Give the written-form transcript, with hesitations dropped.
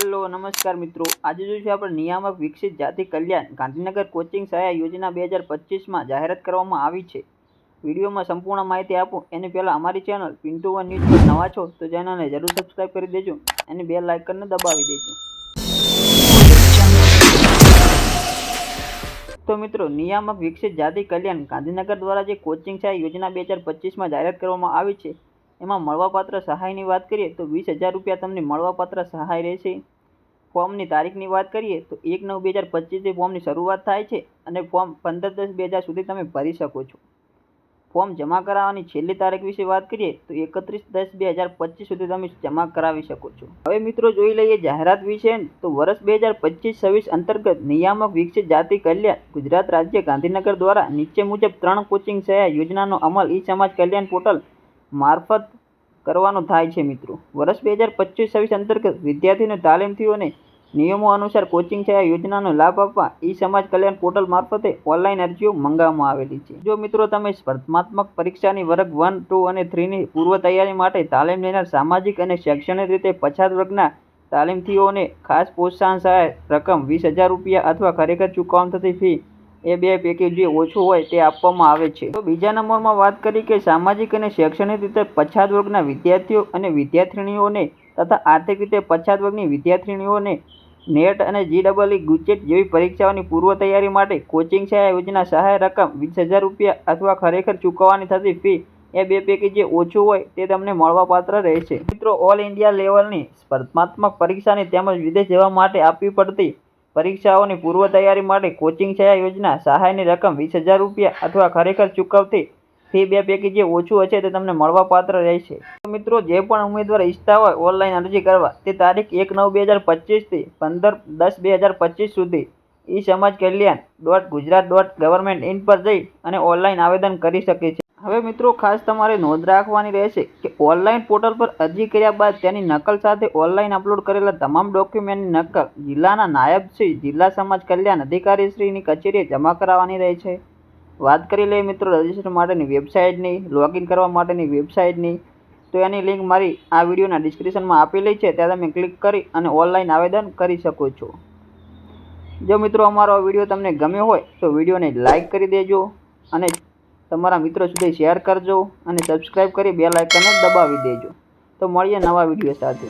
Hello નમસ્કાર મિત્રો, આજે જોઈશું આપણે નિયામક વિકસિત જાતિ કલ્યાણ ગાંધીનગર કોચિંગ સહાય યોજના 2025માં જાહેરાત કરવામાં આવી છે। વિડીયોમાં સંપૂર્ણ માહિતી આપું એની પહેલાં અમારી ચેનલ પિન્ટુ વન ન્યૂઝ પર નવા છો તો ચેનલને જરૂર સબસ્ક્રાઈબ કરી દેજો અને બેલ આઇકનને દબાવી દેજો। તો મિત્રો, નિયામક વિકસિત જાતિ કલ્યાણ ગાંધીનગર દ્વારા જે કોચિંગ સહાય યોજના 2025માં જાહેરાત કરવામાં આવી છે એમાં મળવાપાત્ર સહાયની વાત કરીએ તો 20,000 રૂપિયા તમને મળવાપાત્ર સહાય રહેશે। ફોર્મની તારીખની વાત કરીએ તો 1/9/2025 ફોર્મની શરૂઆત થાય છે અને ફોર્મ 15/10/2000 સુધી તમે ભરી શકો છો। ફોર્મ જમા કરાવવાની છેલ્લી તારીખ વિશે વાત કરીએ તો 31/10/2025 સુધી તમે જમા કરાવી શકો છો। હવે મિત્રો જોઈ લઈએ જાહેરાત વિશે તો વર્ષ 2025-26 અંતર્ગત નિયામક વિકસિત જાતિ કલ્યાણ ગુજરાત રાજ્ય ગાંધીનગર દ્વારા નીચે મુજબ 3 કોચિંગ સહાય યોજનાનો અમલ ઈ સમાજ કલ્યાણ પોર્ટલ મારફત કરવાનો થાય છે। મિત્રો, વર્ષ 2025-26 અંતર્ગત વિદ્યાર્થીઓને તાલીમથીઓને નિયમો અનુસાર કોચિંગ સહાય યોજનાનો લાભ આપવા ઈ સમાજ કલ્યાણ પોર્ટલ મારફતે ઓનલાઈન અરજીઓ મંગાવવામાં આવેલી છે। જો મિત્રો તમે સ્પર્ધાત્મક પરીક્ષાની વર્ગ 1, 2 અને 3ની પૂર્વ તૈયારી માટે તાલીમ લેનાર સામાજિક અને શૈક્ષણિક રીતે પછાત વર્ગના તાલીમથીઓને ખાસ પ્રોત્સાહન સહાય રકમ 20,000 રૂપિયા અથવા ખરેખર ચૂકવવામાં થતી ફી એ બે પૈકી જે ઓછું હોય તે આપવામાં આવે છે। તો બીજા નંબરમાં વાત કરી કે સામાજિક અને શૈક્ષણિક રીતે પછાત વર્ગના વિદ્યાર્થીઓ અને વિદ્યાર્થિનીઓને તથા આર્થિક રીતે પછાત વર્ગની વિદ્યાર્થિનીઓને નેટ અને GEE ગુજેટ જેવી પરીક્ષાઓની પૂર્વ તૈયારી માટે કોચિંગ સહાય યોજના સહાય રકમ 20,000 રૂપિયા અથવા ખરેખર ચૂકવવાની થતી ફી એ બે પૈકી જે ઓછું હોય તે તમને મળવાપાત્ર રહેશે। મિત્રો, ઓલ ઇન્ડિયા લેવલની સ્પર્ધાત્મક પરીક્ષાની તેમજ વિદેશ જવા માટે આપવી પડતી પરીક્ષાઓની પૂર્વ તૈયારી માટે કોચિંગ સહાય યોજના સહાયની રકમ 20,000 રૂપિયા અથવા ખરેખર ચૂકવતી ફી બે પૈકી જે ઓછું હશે તે તમને મળવાપાત્ર રહેશે। તો મિત્રો, જે પણ ઉમેદવાર ઈચ્છતા હોય ઓનલાઈન અરજી કરવા તે તારીખ 1/9/2025 થી 15/10/2025 સુધી ઈ સમાજ કલ્યાણ.ગુજરાત.gov.in પર જઈ અને ઓનલાઈન આવેદન કરી શકે છે। હવે મિત્રો, ખાસ તમારે નોંધ રાખવાની રહેશે કે ઓનલાઈન પોર્ટલ પર અરજી કર્યા બાદ તેની નકલ સાથે ઓનલાઈન અપલોડ કરેલા તમામ ડોક્યુમેન્ટની નકલ જિલ્લાના નાયબ શ્રી જિલ્લા સમાજ કલ્યાણ અધિકારી શ્રીની કચેરીએ જમા કરાવવાની રહે છે। વાત કરી લઈએ મિત્રો રજિસ્ટ્રેશન માટેની વેબસાઇટની, લોગિન કરવા માટેની વેબસાઇટની, તો એની લિંક મારી આ વિડીયોના ડિસ્ક્રિપ્શનમાં આપેલી છે, ત્યાં તમે ક્લિક કરી અને ઓનલાઈન આવેદન કરી શકો છો। જો મિત્રો અમારો આ વિડીયો તમને ગમ્યો હોય તો વિડીયોને લાઇક કરી દેજો અને તમારા મિત્રો સુધી શેર કરજો અને સબસ્ક્રાઈબ કરી બેલ આઇકનને દબાવી દેજો। તો મળીએ નવા વિડીયો સાથે।